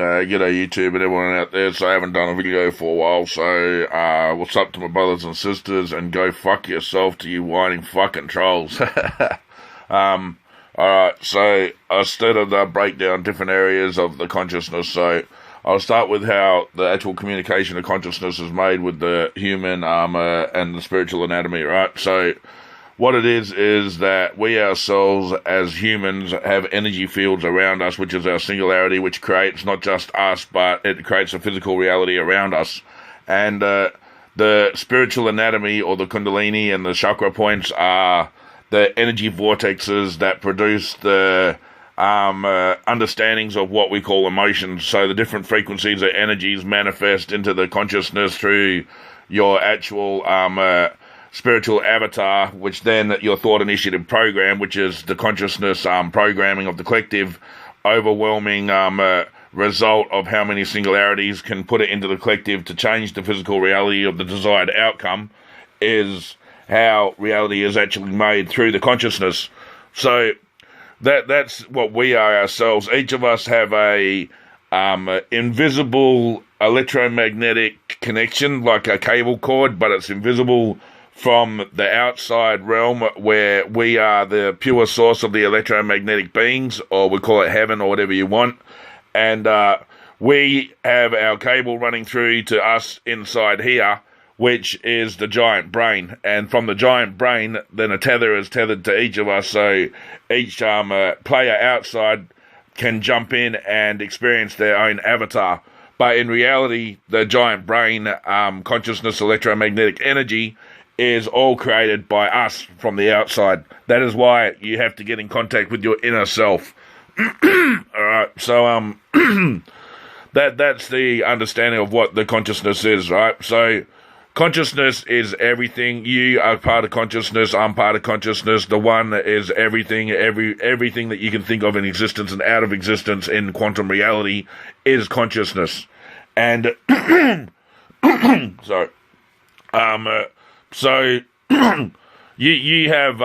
G'day YouTube and everyone out there. So I haven't done a video for a while, so what's up to my brothers and sisters, and go fuck yourself to you whining fucking trolls. Alright, so I started to break down different areas of the consciousness. So I'll start with how the actual communication of consciousness is made with the human and the spiritual anatomy, right? So what it is that we ourselves as humans have energy fields around us, which is our singularity, which creates not just us, but it creates a physical reality around us. And the spiritual anatomy, or the kundalini and the chakra points, are the energy vortexes that produce the understandings of what we call emotions. So the different frequencies of energies manifest into the consciousness through your actual spiritual avatar, which then your thought initiative program, which is the consciousness programming of the collective, overwhelming result of how many singularities can put it into the collective to change the physical reality of the desired outcome, is how reality is actually made through the consciousness. So that's what we are ourselves. Each of us have a invisible electromagnetic connection, like a cable cord, but it's invisible from the outside realm, where we are the pure source of the electromagnetic beings, or we call it heaven, or whatever you want. And we have our cable running through to us inside here, which is the giant brain. And from the giant brain, then a tether is tethered to each of us, so each player outside can jump in and experience their own avatar. But in reality, the giant brain, consciousness, electromagnetic energy, is all created by us from the outside. That is why you have to get in contact with your inner self. Alright, so that's the understanding of what the consciousness is, right? So consciousness is everything. You are part of consciousness, I'm part of consciousness. The one is everything. Everything that you can think of in existence and out of existence in quantum reality is consciousness. And sorry. So you have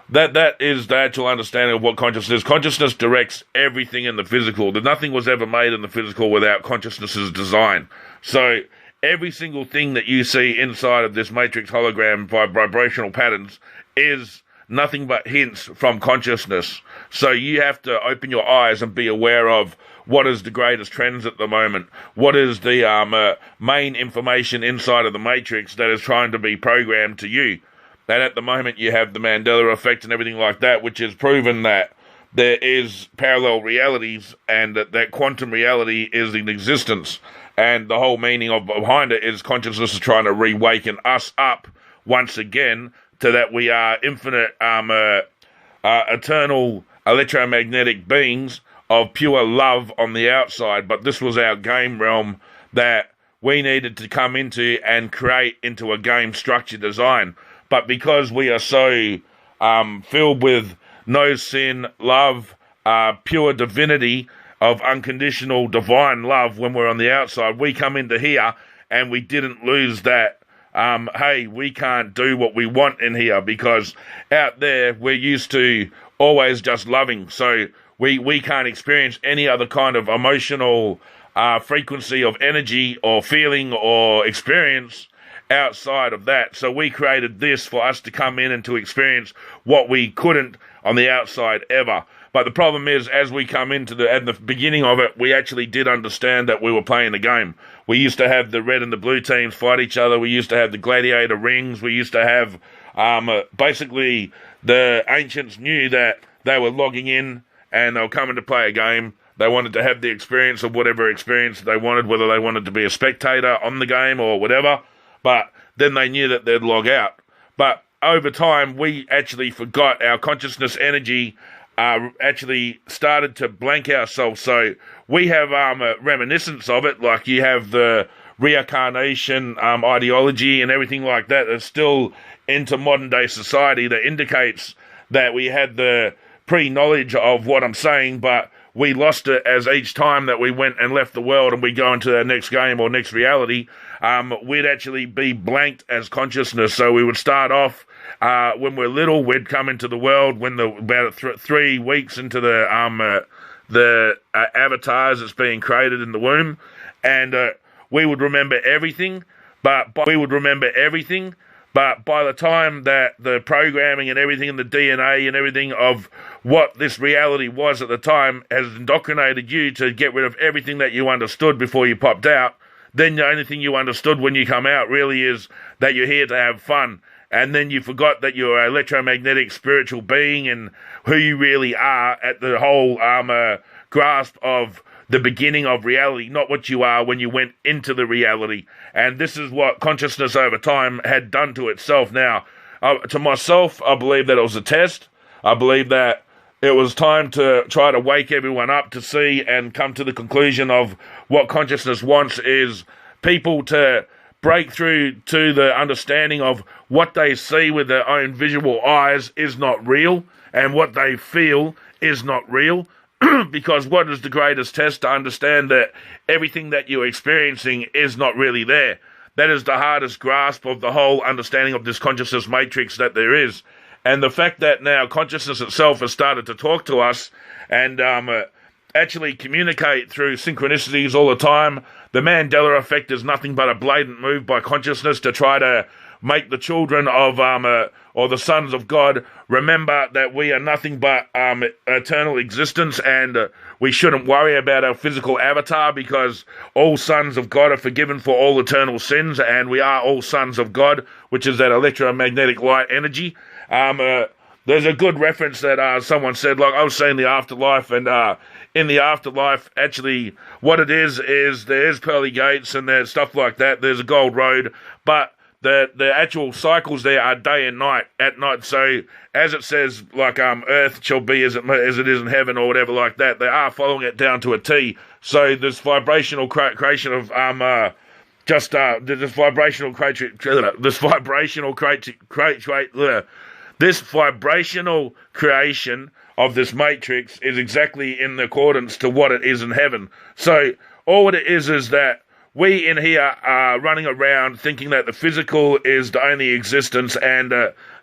that is the actual understanding of what consciousness is. Consciousness directs everything in the physical. Nothing was ever made in the physical without consciousness's design. So every single thing that you see inside of this matrix hologram vibrational patterns is nothing but hints from consciousness. So you have to open your eyes and be aware of what is the greatest trends at the moment, what is the main information inside of the matrix that is trying to be programmed to you. And at the moment you have the Mandela effect and everything like that, which has proven that there is parallel realities and that quantum reality is in existence. And the whole meaning behind it is consciousness is trying to reawaken us up once again to that we are infinite, eternal electromagnetic beings of pure love on the outside. But this was our game realm that we needed to come into and create into a game structure design. But because we are so filled with no sin, love, pure divinity, of unconditional divine love when we're on the outside, we come into here and we didn't lose that, hey, we can't do what we want in here, because out there we're used to always just loving. So we can't experience any other kind of emotional frequency of energy or feeling or experience outside of that. So we created this for us to come in and to experience what we couldn't on the outside ever. But the problem is, as we come into at the beginning of it, we actually did understand that we were playing a game. We used to have the red and the blue teams fight each other. We used to have the gladiator rings. We used to have, basically, the ancients knew that they were logging in and they were coming to play a game. They wanted to have the experience of whatever experience they wanted, whether they wanted to be a spectator on the game or whatever. But then they knew that they'd log out. But over time, we actually forgot our consciousness energy, actually started to blank ourselves. So we have a reminiscence of it, like you have the reincarnation ideology and everything like that that's still into modern day society, that indicates that we had the pre-knowledge of what I'm saying, but we lost it as each time that we went and left the world and we go into our next game or next reality. We'd actually be blanked as consciousness. So we would start off when we're little, we'd come into the world when about 3 weeks into the the avatars that's being created in the womb, and we would remember everything, but by the time that the programming and everything and the DNA and everything of what this reality was at the time has indoctrinated you to get rid of everything that you understood before you popped out, then the only thing you understood when you come out really is that you're here to have fun. And then you forgot that you're an electromagnetic spiritual being and who you really are at the whole grasp of the beginning of reality, not what you are when you went into the reality. And this is what consciousness over time had done to itself. Now, to myself, I believe that it was a test. I believe that it was time to try to wake everyone up to see and come to the conclusion of what consciousness wants is people to break through to the understanding of what they see with their own visual eyes is not real, and what they feel is not real. Because what is the greatest test? To understand that everything that you're experiencing is not really there. That is the hardest grasp of the whole understanding of this consciousness matrix that there is. And the fact that now consciousness itself has started to talk to us and actually communicate through synchronicities all the time. The Mandela effect is nothing but a blatant move by consciousness to try to make the children of or the sons of God remember that we are nothing but eternal existence, and we shouldn't worry about our physical avatar because all sons of God are forgiven for all eternal sins, and we are all sons of God, which is that electromagnetic light energy. There's a good reference that someone said, like I was saying, the afterlife, and in the afterlife, actually, what it is there's pearly gates and there's stuff like that. There's a gold road, but the actual cycles there are day and night, at night. So as it says, like earth shall be as it is in heaven or whatever like that, they are following it down to a T. So this vibrational creation of this vibrational creation of this matrix is exactly in accordance to what it is in heaven. So all it is that we in here are running around thinking that the physical is the only existence and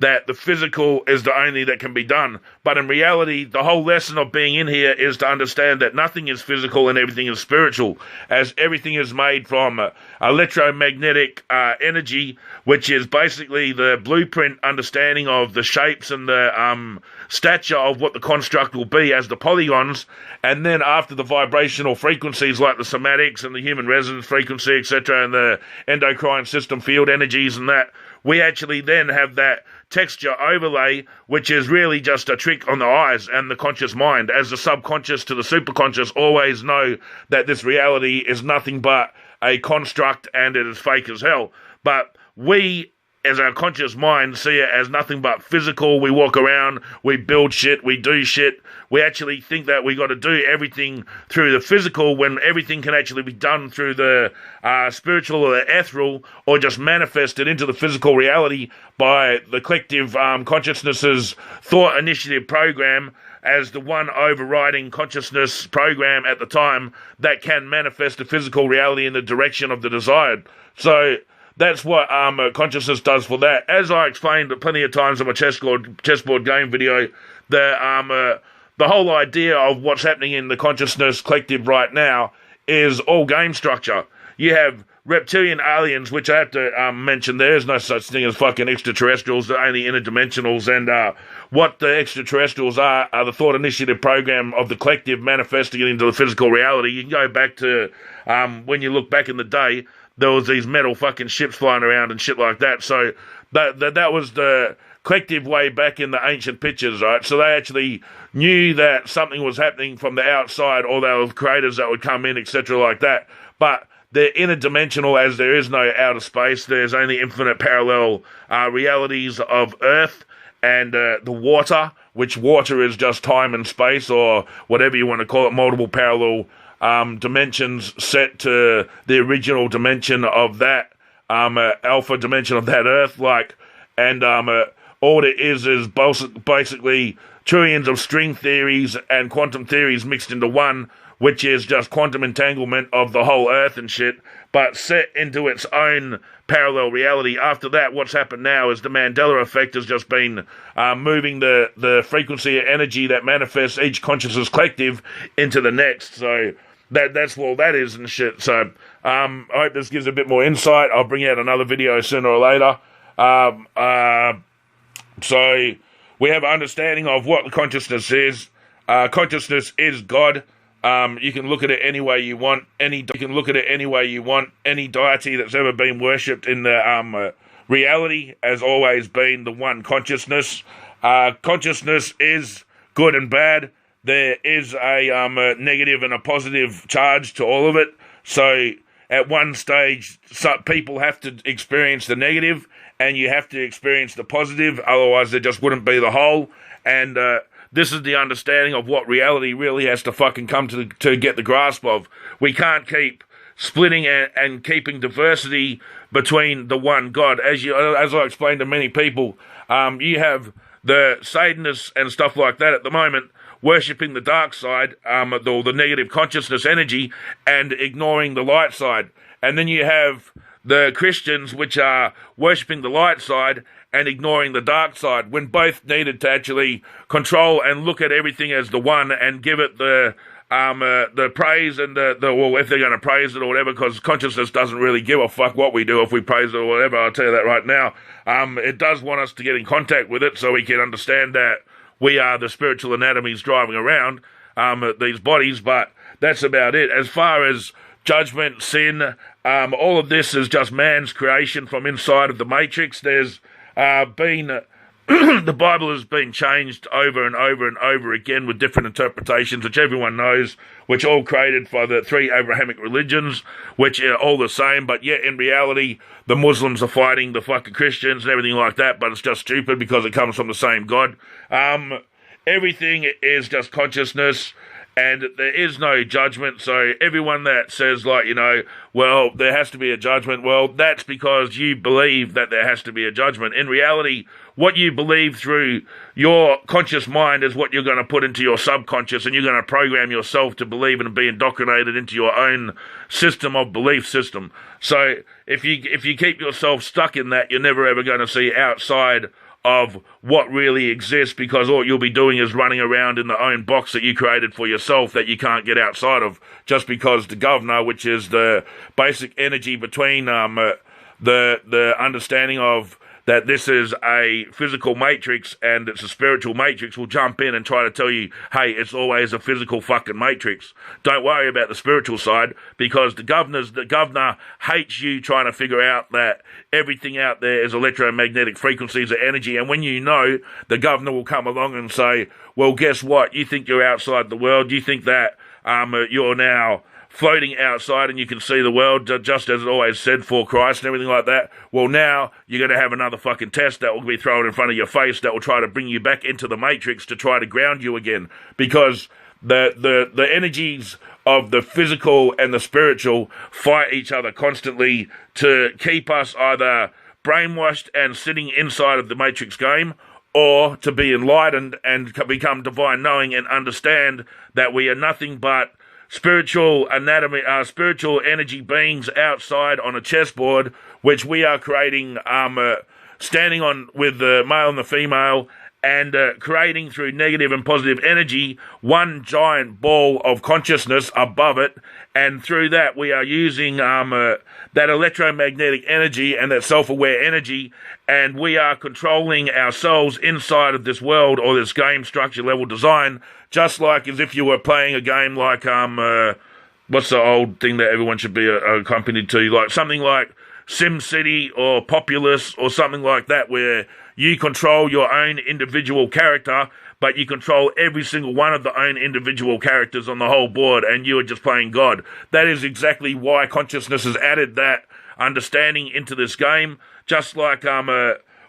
that the physical is the only that can be done. But in reality, the whole lesson of being in here is to understand that nothing is physical and everything is spiritual, as everything is made from electromagnetic energy, which is basically the blueprint understanding of the shapes and the stature of what the construct will be as the polygons. And then after the vibrational frequencies like the somatics and the human resonance frequency, etc., and the endocrine system field energies and that, we actually then have that texture overlay, which is really just a trick on the eyes and the conscious mind, as the subconscious to the superconscious always know that this reality is nothing but a construct and it is fake as hell. But we, as our conscious mind, see it as nothing but physical. We walk around, we build shit, we do shit. We actually think that we got to do everything through the physical when everything can actually be done through the spiritual or the ethereal, or just manifested into the physical reality by the collective consciousness's thought initiative program as the one overriding consciousness program at the time that can manifest the physical reality in the direction of the desired. So that's what consciousness does for that. As I explained plenty of times in my chessboard game video, the whole idea of what's happening in the consciousness collective right now is all game structure. You have reptilian aliens, which I have to mention, there is no such thing as fucking extraterrestrials, they're only interdimensionals, and what the extraterrestrials are the thought initiative program of the collective manifesting it into the physical reality. You can go back to when you look back in the day, there was these metal fucking ships flying around and shit like that. So that was the collective way back in the ancient pictures, right? So they actually knew that something was happening from the outside, or there were creators that would come in, etc. like that. But they're interdimensional, as there is no outer space. There's only infinite parallel realities of Earth and the water, which water is just time and space, or whatever you want to call it, multiple parallel dimensions set to the original dimension of that alpha dimension of that Earth, and all it is basically trillions of string theories and quantum theories mixed into one, which is just quantum entanglement of the whole earth and shit, but set into its own parallel reality. After that, what's happened now is the Mandela effect has just been moving the frequency of energy that manifests each consciousness collective into the next. So that's what all that is and shit. So I hope this gives a bit more insight. I'll bring out another video sooner or later. So we have an understanding of what consciousness is. Consciousness is God. You can look at it any way you want. Any deity that's ever been worshipped in the reality has always been the one consciousness. Consciousness is good and bad. There is a negative and a positive charge to all of it. So at one stage, people have to experience the negative, and you have to experience the positive. Otherwise, there just wouldn't be the whole. And this is the understanding of what reality really has to fucking come to get the grasp of. We can't keep splitting and keeping diversity between the one God. As I explained to many people, you have the Satanists and stuff like that at the moment worshipping the dark side, the negative consciousness energy, and ignoring the light side. And then you have the Christians, which are worshipping the light side and ignoring the dark side, when both needed to actually control and look at everything as the one and give it the praise and well, if they're going to praise it or whatever, because consciousness doesn't really give a fuck what we do if we praise it or whatever. I'll tell you that right now. It does want us to get in contact with it so we can understand that we are the spiritual anatomies driving around these bodies, but that's about it. As far as judgment, sin, all of this is just man's creation from inside of the matrix. There's been the Bible has been changed over and over and over again with different interpretations, which everyone knows, which all created by the three Abrahamic religions, which are all the same, but yet in reality, the Muslims are fighting the fucking Christians and everything like that, but it's just stupid because it comes from the same God. Everything is just consciousness, and there is no judgment. So everyone that says, like, well, there has to be a judgment, well, that's because you believe that there has to be a judgment. In reality, what you believe through your conscious mind is what you're going to put into your subconscious, and you're going to program yourself to believe and be indoctrinated into your own system of belief system. So if you keep yourself stuck in that, you're never ever going to see outside of what really exists, because all you'll be doing is running around in the own box that you created for yourself that you can't get outside of, just because the governor, which is the basic energy between the understanding of that this is a physical matrix and it's a spiritual matrix, will jump in and try to tell you, hey, it's always a physical fucking matrix. Don't worry about the spiritual side, because the governor hates you trying to figure out that everything out there is electromagnetic frequencies of energy. And when you know, the governor will come along and say, well, guess what? You think you're outside the world. You think that you're now floating outside and you can see the world just as it always said for Christ and everything like that. Well, now you're going to have another fucking test that will be thrown in front of your face that will try to bring you back into the matrix to try to ground you again, because the energies of the physical and the spiritual fight each other constantly to keep us either brainwashed and sitting inside of the matrix game, or to be enlightened and become divine knowing and understand that we are nothing but spiritual energy beings outside on a chessboard, which we are creating, standing on with the male and the female, and creating through negative and positive energy one giant ball of consciousness above it, and through that we are using that electromagnetic energy and that self-aware energy, and we are controlling ourselves inside of this world or this game structure level design, just like as if you were playing a game like, what's the old thing that everyone should be accompanied to, like something like SimCity or Populous or something like that, where you control your own individual character, but you control every single one of the own individual characters on the whole board, and you are just playing God. That is exactly why consciousness has added that understanding into this game, just like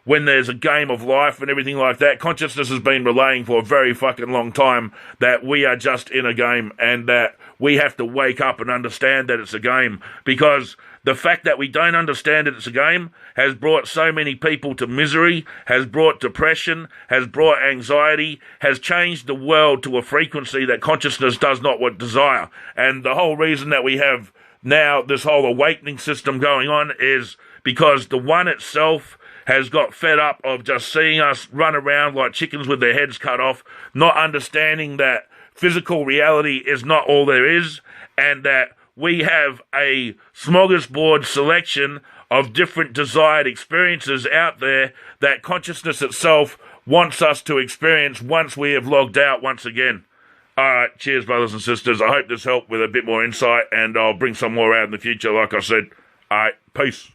when there's a game of life and everything like that. Consciousness has been relaying for a very fucking long time that we are just in a game, and that we have to wake up and understand that it's a game, because the fact that we don't understand that it's a game has brought so many people to misery, has brought depression, has brought anxiety, has changed the world to a frequency that consciousness does not desire. And the whole reason that we have now this whole awakening system going on is because the One itself has got fed up of just seeing us run around like chickens with their heads cut off, not understanding that physical reality is not all there is, and that we have a smorgasbord selection of different desired experiences out there that consciousness itself wants us to experience once we have logged out once again. Alright, cheers brothers and sisters. I hope this helped with a bit more insight, and I'll bring some more out in the future like I said. Alright, peace.